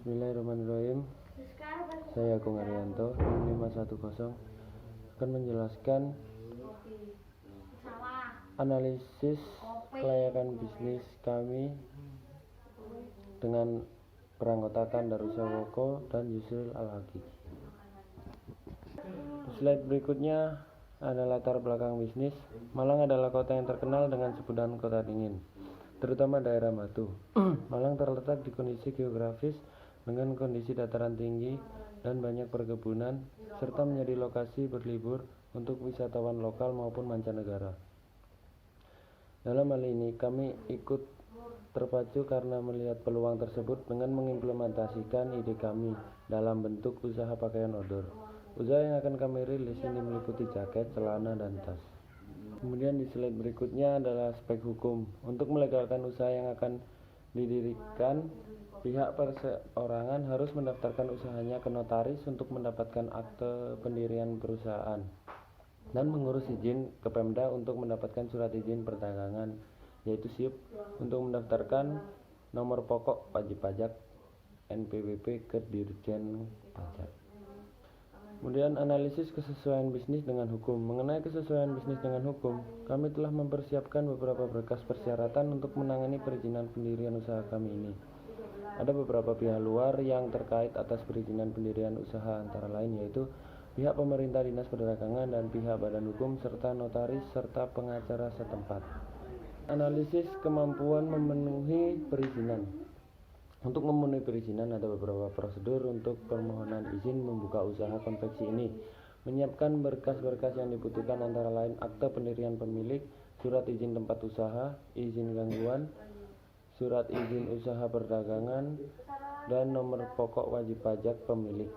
Bismillahirrahmanirrahim. Saya Agung Arianto, NIM 510 akan menjelaskan analisis kelayakan bisnis kami dengan beranggotakan Darussa Woko dan Yusril Al-Haqi. Slide berikutnya ada latar belakang bisnis. Malang adalah kota yang terkenal dengan sebutan kota dingin, terutama daerah Batu. Malang terletak di kondisi geografis dengan kondisi dataran tinggi dan banyak perkebunan, serta menjadi lokasi berlibur untuk wisatawan lokal maupun mancanegara. Dalam hal ini, kami ikut terpacu karena melihat peluang tersebut dengan mengimplementasikan ide kami dalam bentuk usaha pakaian outdoor. Usaha yang akan kami rilis ini meliputi jaket, celana, dan tas. Kemudian di slide berikutnya adalah aspek hukum. Untuk melegalkan usaha yang akan didirikan, pihak perseorangan harus mendaftarkan usahanya ke notaris untuk mendapatkan akte pendirian perusahaan dan mengurus izin ke Pemda untuk mendapatkan surat izin perdagangan, yaitu SIP, untuk mendaftarkan nomor pokok wajib pajak NPWP ke Dirjen Pajak. Kemudian analisis kesesuaian bisnis dengan hukum. Mengenai kesesuaian bisnis dengan hukum, kami telah mempersiapkan beberapa berkas persyaratan untuk menangani perizinan pendirian usaha kami ini. Ada beberapa pihak luar yang terkait atas perizinan pendirian usaha, antara lain yaitu pihak pemerintah, dinas perdagangan, dan pihak badan hukum, serta notaris, serta pengacara setempat. Analisis kemampuan memenuhi perizinan. Untuk memenuhi perizinan ada beberapa prosedur untuk permohonan izin membuka usaha konveksi ini. Menyiapkan berkas-berkas yang dibutuhkan antara lain akte pendirian pemilik, surat izin tempat usaha, izin gangguan, surat izin usaha perdagangan, dan nomor pokok wajib pajak pemilik.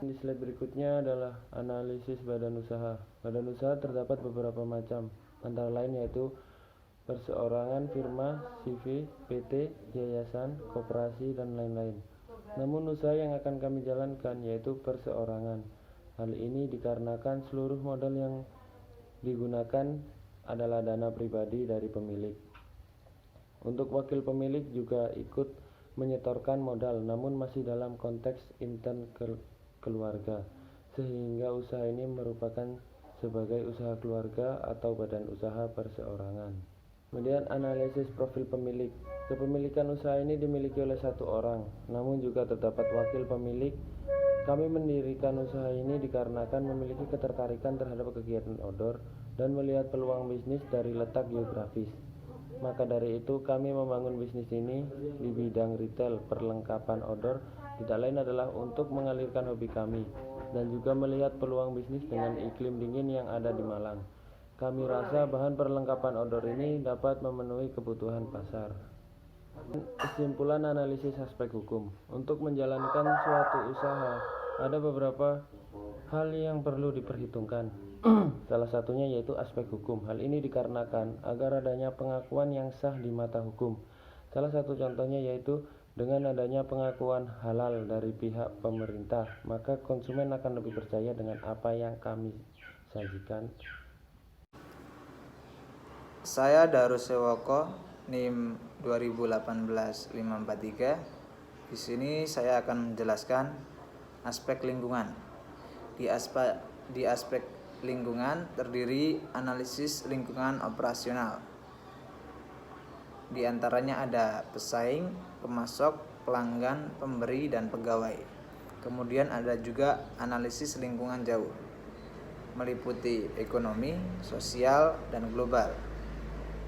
Di slide berikutnya adalah analisis badan usaha. Badan usaha terdapat beberapa macam, antara lain yaitu perseorangan, firma, CV, PT, yayasan, koperasi, dan lain-lain. Namun usaha yang akan kami jalankan yaitu perseorangan. Hal ini dikarenakan seluruh modal yang digunakan adalah dana pribadi dari pemilik. Untuk wakil pemilik juga ikut menyetorkan modal, namun masih dalam konteks intern keluarga, sehingga usaha ini merupakan sebagai usaha keluarga atau badan usaha perseorangan. Kemudian analisis profil pemilik. Kepemilikan usaha ini dimiliki oleh satu orang, namun juga terdapat wakil pemilik. Kami mendirikan usaha ini dikarenakan memiliki ketertarikan terhadap kegiatan outdoor dan melihat peluang bisnis dari letak geografis. Maka dari itu kami membangun bisnis ini di bidang retail perlengkapan outdoor, tidak lain adalah untuk mengalirkan hobi kami dan juga melihat peluang bisnis dengan iklim dingin yang ada di Malang. Kami rasa bahan perlengkapan outdoor ini dapat memenuhi kebutuhan pasar. Kesimpulan analisis aspek hukum. Untuk menjalankan suatu usaha, ada beberapa hal yang perlu diperhitungkan. Salah satunya yaitu aspek hukum. Hal ini dikarenakan agar adanya pengakuan yang sah di mata hukum. Salah satu contohnya yaitu dengan adanya pengakuan halal dari pihak pemerintah, maka konsumen akan lebih percaya dengan apa yang kami sajikan. Saya Darussa Woko, NIM 2018-543. Di sini saya akan menjelaskan aspek lingkungan. Di aspek lingkungan terdiri analisis lingkungan operasional. Di antaranya ada pesaing, pemasok, pelanggan, pemberi, dan pegawai. Kemudian ada juga analisis lingkungan jauh, meliputi ekonomi, sosial, dan global.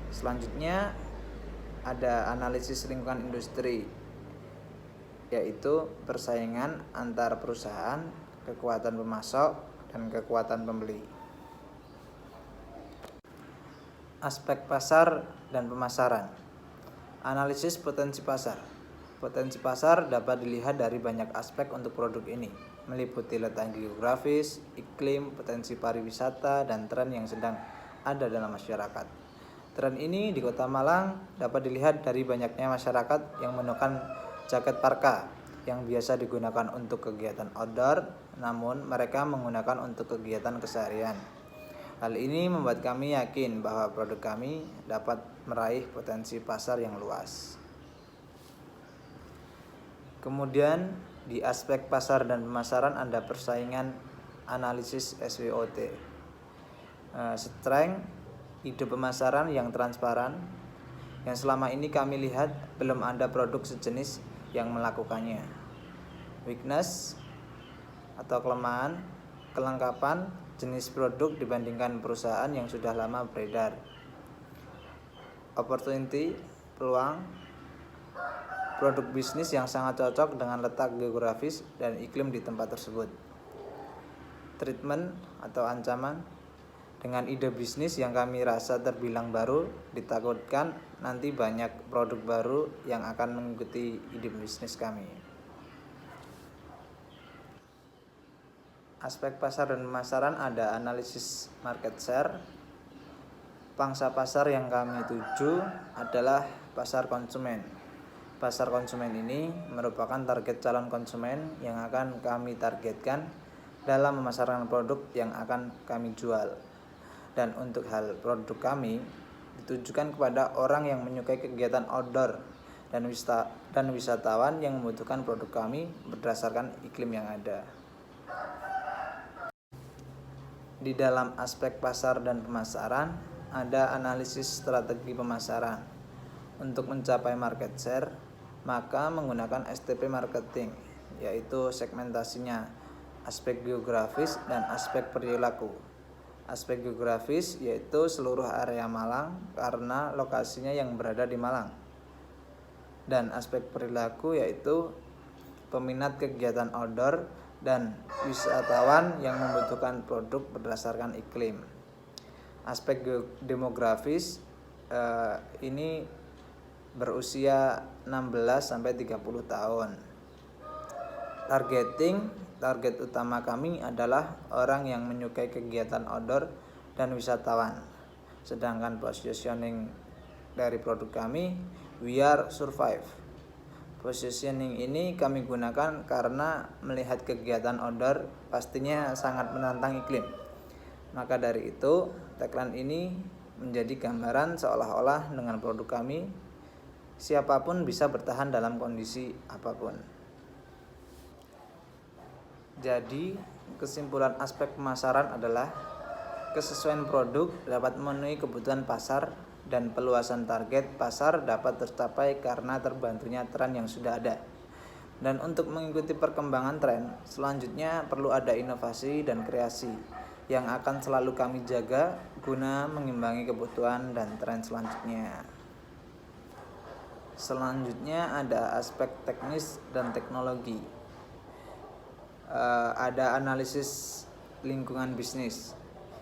Selanjutnya ada analisis lingkungan industri, yaitu persaingan antar perusahaan, kekuatan pemasok, dan kekuatan pembeli. Aspek pasar dan pemasaran. Analisis potensi pasar. Potensi pasar dapat dilihat dari banyak aspek untuk produk ini, meliputi letak geografis, iklim, potensi pariwisata, dan tren yang sedang ada dalam masyarakat. Tren ini di Kota Malang dapat dilihat dari banyaknya masyarakat yang menggunakan jaket parka yang biasa digunakan untuk kegiatan outdoor, namun mereka menggunakan untuk kegiatan keseharian. Hal ini membuat kami yakin bahwa produk kami dapat meraih potensi pasar yang luas. Kemudian di aspek pasar dan pemasaran ada persaingan analisis SWOT. Strength, ide pemasaran yang transparan, yang selama ini kami lihat belum ada produk sejenis yang melakukannya. Weakness atau kelemahan, kelengkapan jenis produk dibandingkan perusahaan yang sudah lama beredar. Opportunity, peluang, produk bisnis yang sangat cocok dengan letak geografis dan iklim di tempat tersebut. Treatment atau ancaman, dengan ide bisnis yang kami rasa terbilang baru, ditakutkan nanti banyak produk baru yang akan mengikuti ide bisnis kami. Aspek pasar dan pemasaran ada analisis market share. Pangsa pasar yang kami tuju adalah pasar konsumen. Pasar konsumen ini merupakan target calon konsumen yang akan kami targetkan dalam memasarkan produk yang akan kami jual. Dan untuk hal produk kami ditujukan kepada orang yang menyukai kegiatan outdoor dan wisatawan yang membutuhkan produk kami berdasarkan iklim yang ada. Di dalam aspek pasar dan pemasaran ada analisis strategi pemasaran. Untuk mencapai market share, maka menggunakan STP marketing, yaitu segmentasinya, aspek geografis dan aspek perilaku. Aspek geografis yaitu seluruh area Malang karena lokasinya yang berada di Malang. Dan aspek perilaku yaitu peminat kegiatan outdoor dan wisatawan yang membutuhkan produk berdasarkan iklim. Aspek demografis ini berusia 16 sampai 30 tahun. Target utama kami adalah orang yang menyukai kegiatan outdoor dan wisatawan. Sedangkan positioning dari produk kami, we are survive. Positioning ini kami gunakan karena melihat kegiatan outdoor pastinya sangat menantang iklim. Maka dari itu, tagline ini menjadi gambaran seolah-olah dengan produk kami, siapapun bisa bertahan dalam kondisi apapun. Jadi, kesimpulan aspek pemasaran adalah kesesuaian produk dapat memenuhi kebutuhan pasar dan peluasan target pasar dapat tercapai karena terbantunya tren yang sudah ada. Dan untuk mengikuti perkembangan tren, selanjutnya perlu ada inovasi dan kreasi yang akan selalu kami jaga guna mengimbangi kebutuhan dan tren selanjutnya. Selanjutnya ada aspek teknis dan teknologi. Ada analisis lingkungan bisnis,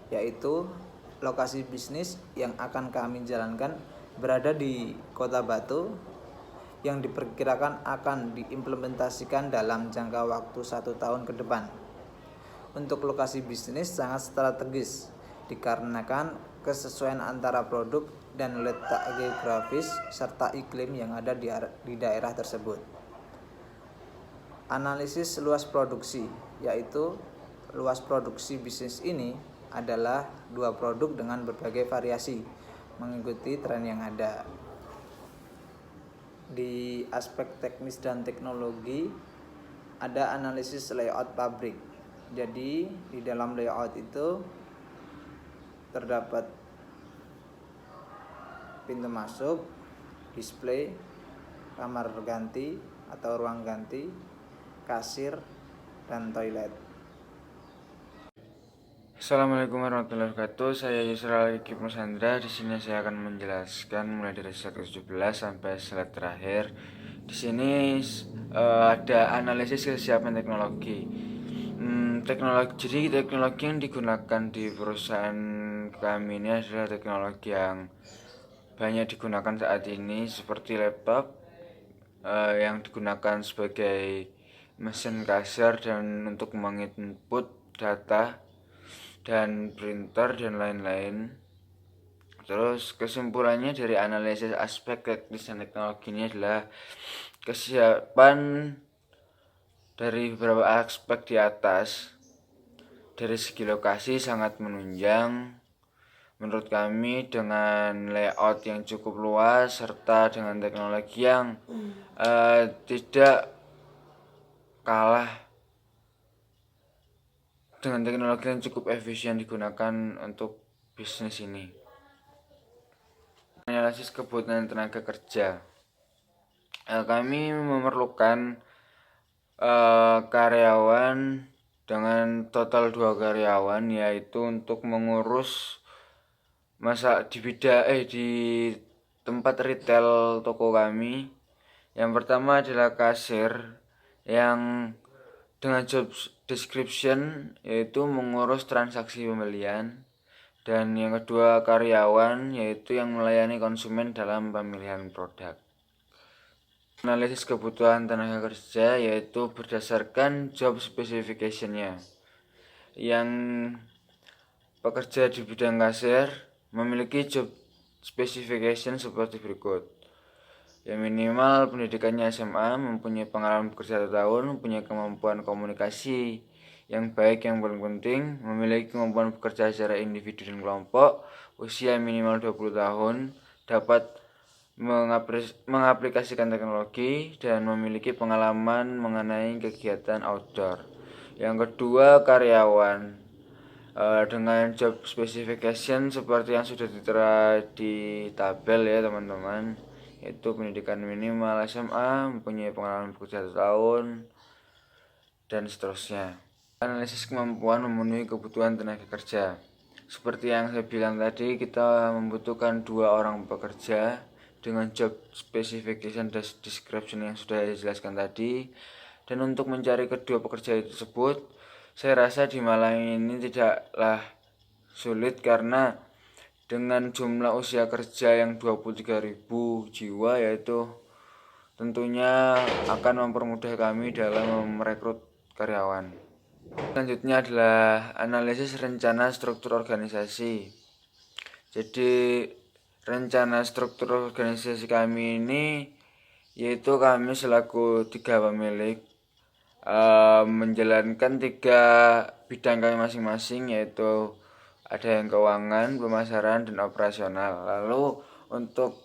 yaitu lokasi bisnis yang akan kami jalankan berada di Kota Batu yang diperkirakan akan diimplementasikan dalam jangka waktu 1 tahun ke depan. Untuk lokasi bisnis sangat strategis dikarenakan kesesuaian antara produk dan letak geografis serta iklim yang ada di daerah tersebut. Analisis luas produksi, yaitu luas produksi bisnis ini adalah 2 produk dengan berbagai variasi mengikuti tren yang ada. Di aspek teknis dan teknologi ada analisis layout pabrik. Jadi di dalam layout itu terdapat pintu masuk, display, kamar ganti atau ruang ganti, kasir, dan toilet. Assalamualaikum warahmatullahi wabarakatuh. Saya Yusra Aliki Musandra. Di sini saya akan menjelaskan mulai dari slide ke-17 sampai slide terakhir. Di sini ada analisis kesiapan teknologi. Jadi teknologi yang digunakan di perusahaan kami ini adalah teknologi yang banyak digunakan saat ini, seperti laptop yang digunakan sebagai mesin kasir dan untuk menginput data, dan printer dan lain-lain. Terus kesimpulannya dari analisis aspek teknis dan teknologi ini adalah kesiapan dari beberapa aspek di atas. Dari segi lokasi sangat menunjang menurut kami, dengan layout yang cukup luas serta dengan teknologi yang tidak kalah dengan teknologi yang cukup efisien digunakan untuk bisnis ini. Analisis kebutuhan tenaga kerja. Kami memerlukan karyawan dengan total 2 karyawan, yaitu untuk mengurus di tempat retail toko kami. Yang pertama adalah kasir yang dengan job description yaitu mengurus transaksi pembelian, dan yang kedua karyawan yaitu yang melayani konsumen dalam pemilihan produk. Analisis kebutuhan tenaga kerja yaitu berdasarkan job specification-nya. Yang pekerja di bidang kasir memiliki job specification seperti berikut. Yang minimal pendidikannya SMA, mempunyai pengalaman bekerja 1 tahun, mempunyai kemampuan komunikasi yang baik, yang paling penting, memiliki kemampuan bekerja secara individu dan kelompok, usia minimal 20 tahun, dapat mengaplikasikan teknologi, dan memiliki pengalaman mengenai kegiatan outdoor. Yang kedua, karyawan dengan job specification seperti yang sudah ditera di tabel ya teman-teman, yaitu pendidikan minimal SMA, mempunyai pengalaman bekerja 1 tahun, dan seterusnya. Analisis kemampuan memenuhi kebutuhan tenaga kerja. Seperti yang saya bilang tadi, kita membutuhkan 2 orang pekerja dengan job specification dan description yang sudah saya jelaskan tadi. Dan untuk mencari kedua pekerja tersebut, saya rasa di Malang ini tidaklah sulit, karena dengan jumlah usia kerja yang 23.000 jiwa, yaitu tentunya akan mempermudah kami dalam merekrut karyawan. Selanjutnya adalah analisis rencana struktur organisasi. Jadi rencana struktur organisasi kami ini yaitu kami selaku 3 pemilik menjalankan 3 bidang kami masing-masing, yaitu ada yang keuangan, pemasaran, dan operasional. Lalu untuk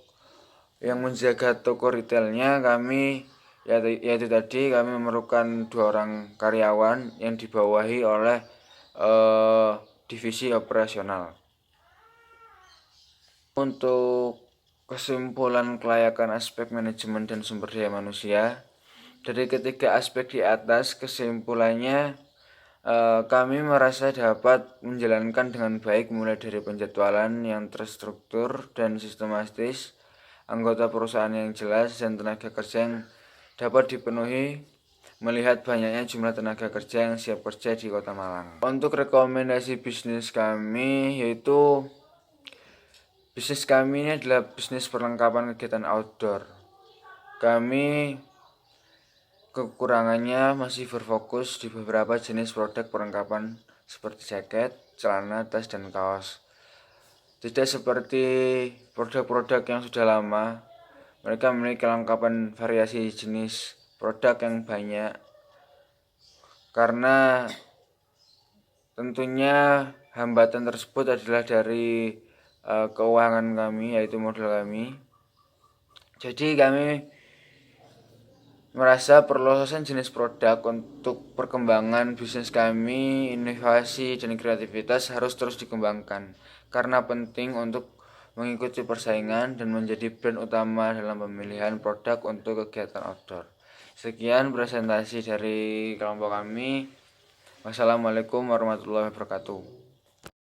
yang menjaga toko retailnya kami yaitu tadi kami memerlukan 2 orang karyawan yang dibawahi oleh divisi operasional. Untuk kesimpulan kelayakan aspek manajemen dan sumber daya manusia, dari ketiga aspek di atas, kesimpulannya kami merasa dapat menjalankan dengan baik mulai dari penjadwalan yang terstruktur dan sistematis, anggota perusahaan yang jelas, dan tenaga kerja yang dapat dipenuhi melihat banyaknya jumlah tenaga kerja yang siap kerja di Kota Malang. Untuk rekomendasi bisnis kami, yaitu bisnis kami ini adalah bisnis perlengkapan kegiatan outdoor. Kami kekurangannya masih berfokus di beberapa jenis produk perlengkapan seperti jaket, celana, tas, dan kaos. Tidak seperti produk-produk yang sudah lama, mereka memiliki kelengkapan variasi jenis produk yang banyak. Karena tentunya hambatan tersebut adalah dari keuangan kami, yaitu modal kami. Jadi kami merasa perluasan jenis produk untuk perkembangan bisnis kami, inovasi dan kreativitas harus terus dikembangkan, karena penting untuk mengikuti persaingan dan menjadi brand utama dalam pemilihan produk untuk kegiatan outdoor. Sekian presentasi dari kelompok kami. Wassalamualaikum warahmatullahi wabarakatuh.